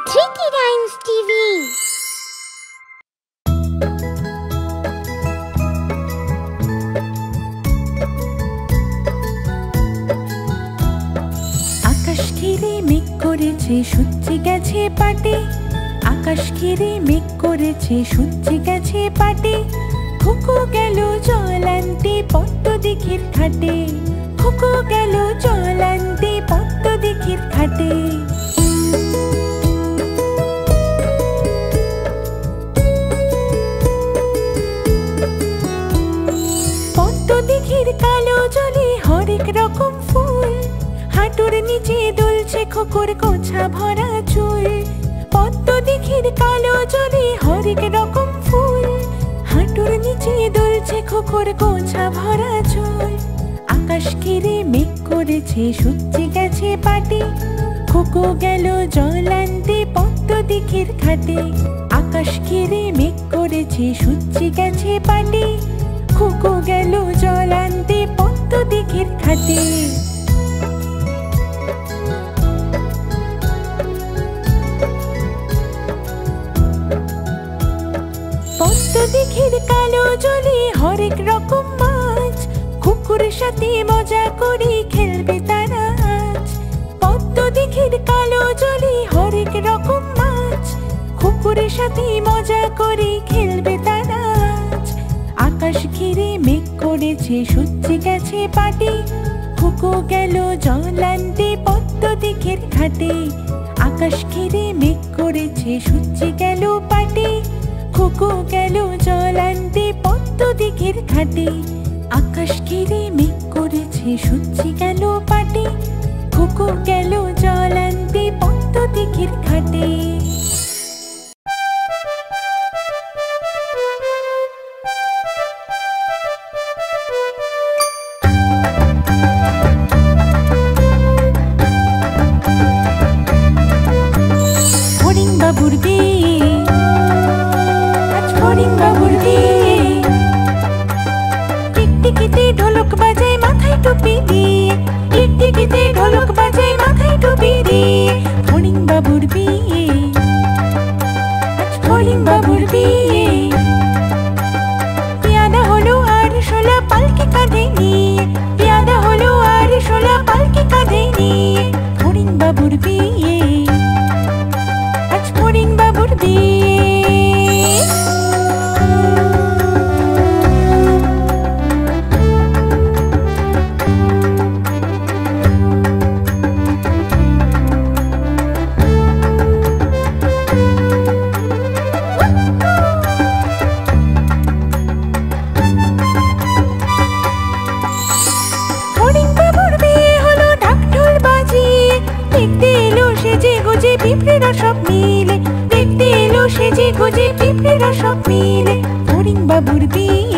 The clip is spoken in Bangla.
Tricky Rhymes TV। আকাশ ঘিরে মেঘ করেছে সূর্য গেছে পাটে, আকাশ ঘিরে মেঘ করেছে সূর্য গেছে পাটে। খুকু গেল জল আনতে পদ্ম দিঘির ঘাটে, খুকু গেল জল আনতে পদ্ম দিঘির ঘাটে। পদ্ম দিঘির কালো জলে হরেক রকম ফুল, হাঁটুর নিচে দুলছে খুকুর গোছা ভরা চুল। পদ্ম দিঘির কালো জলে হরেক রকম ফুল, হাঁটুর নিচে দুলছে খুকুর গোছা ভরা চুল। আকাশ ঘিরে মেঘ করেছে সূর্য গেছে পাটে, খুকু গেল জল আনতে পদ্ম দিঘির ঘাটে। আকাশ ঘিরে মেঘ করেছে সূর্য গেছে পাটে, খুকু গেল জল আনতে পদ্ম দিঘির ঘাটে। পদ্ম দিঘির কালো জলে হরেক রকম মাছ, খুকুর সাথে মজা করে খেলবে তারা আজ। পদ্ম দিঘির কালো জলে হরেক রকম মাছ, খুকুর সাথে মজা করে খেলবে তারা আজ। আকাশ ঘিরে মেঘ করেছে সূর্য গেছে পাটে, খুকু গেল জল আনতে পদ্ম দিঘির ঘাটে। আকাশ ঘিরে মেঘ করেছে সূর্য গেল পাটে, খুকু গেল জল আনতে পদ্ম দিঘির ঘাটে। আকাশ ঘিরে মেঘ করেছে সূর্য গেল পাটে, খুকু গেল জল আনতে পদ্ম দিঘির ঘাটে। হরিণ বাবুর বিয়ে, আজ হরিণ বাবুর বিয়ে। টিকটিকিতে ঢোলক বাজায় মাথায় টুপি দিয়ে, টিকটিকিতে ঢোলক বাজায় মাথায় টুপি দিয়ে। হরিণ বাবুর বিয়ে, আজ হরিণ বাবুর বিয়ে। পেয়াদা হলো আর শোলা পালকি কাঁধে নিয়ে, পেয়াদা হলো আর শোলা পালকি কাঁধে নিয়ে। হরিণ বাবুর বিয়ে, আজ হরিণ বাবুর বিয়ে। হরিণ বাবুর বিয়ে হলো ঢাক ঢোল বাজিয়ে, দেখতে এলো সেজে গুজে পিঁপড়েরা সব মিলে, দেখতে এলো সেজে গুজে পিঁপড়েরা সব মিলে। হরিণ বাবুর বিয়ে,